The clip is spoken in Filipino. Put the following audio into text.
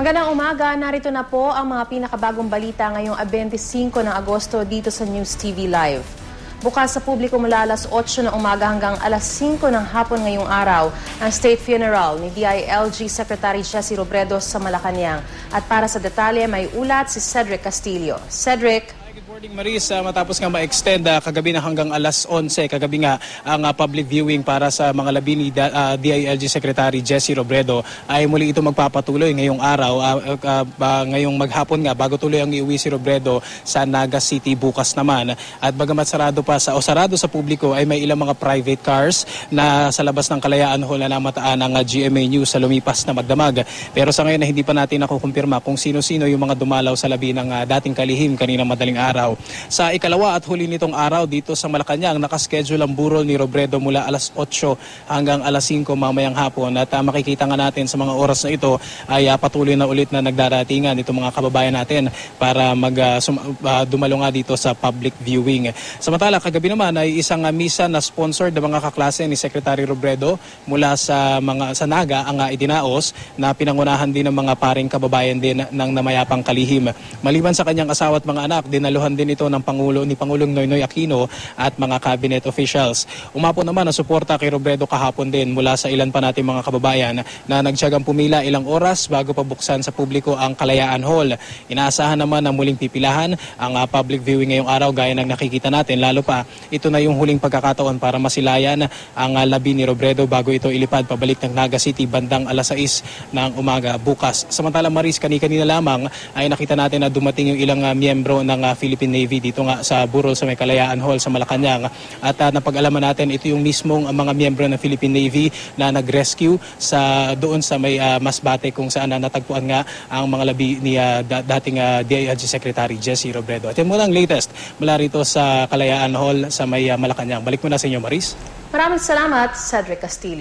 Magandang umaga, narito na po ang mga pinakabagong balita ngayong 25 ng Agosto dito sa News TV Live. Bukas sa publiko mula alas 8 ng umaga hanggang alas 5 ng hapon ngayong araw ang state funeral ni DILG Secretary Jesse Robredo sa Malacanang. At para sa detalye may ulat si Cedric Castillo. Cedric. Good morning, Maris. Matapos nga ma-extend kagabi na hanggang alas 11, kagabi nga ang public viewing para sa mga labi ni DILG Secretary Jesse Robredo ay muli ito magpapatuloy ngayong araw, ngayong maghapon nga bago tuloy ang iuwi si Robredo sa Naga City bukas naman. At bagamat sarado sa publiko ay may ilang mga private cars na sa labas ng Kalayaan Hall na namataan ng GMA News sa lumipas na magdamag. Pero sa ngayon na hindi pa natin nakukumpirma kung sino-sino yung mga dumalaw sa labi ng dating kalihim kaninang madaling araw. Sa ikalawa at huli nitong araw dito sa Malacanang, nakaschedule ang burol ni Robredo mula alas 8 hanggang alas 5 mamayang hapon. At makikita nga natin sa mga oras na ito ay patuloy na ulit na nagdaratingan itong mga kababayan natin para dumalo nga dito sa public viewing. Samantala, kagabi naman ay isang misa na sponsored ng mga kaklase ni Secretary Robredo mula sa Naga ang idinaos na pinangunahan din ng mga paring kababayan din ng namayapang kalihim. Maliban sa kanyang asawa at mga anak, dinaluhan din ito ng Pangulong Noynoy Aquino at mga cabinet officials. Umapon naman ang suporta kay Robredo kahapon din mula sa ilan pa nating mga kababayan na nagtiyagang pumila ilang oras bago pabuksan sa publiko ang Kalayaan Hall. Inaasahan naman na muling pipilahan ang public viewing ngayong araw gaya ng nakikita natin, lalo pa ito na yung huling pagkakataon para masilayan ang labi ni Robredo bago ito ilipad pabalik ng Naga City bandang alas 6 ng umaga bukas. Samantala, Maris, kanina lamang ay nakita natin na dumating yung ilang miyembro ng Philippine Navy dito nga sa burol sa may Kalayaan Hall sa Malacanang. At napag-alaman natin ito yung mismong mga miyembro ng Philippine Navy na nag-rescue doon sa may Masbate kung saan natagpuan nga ang mga labi ni dating DILG Secretary Jesse Robredo. At yan muna ang latest mula rito sa Kalayaan Hall sa may Malacanang. Balik muna sa inyo, Maris. Maraming salamat, Cedric Castillo.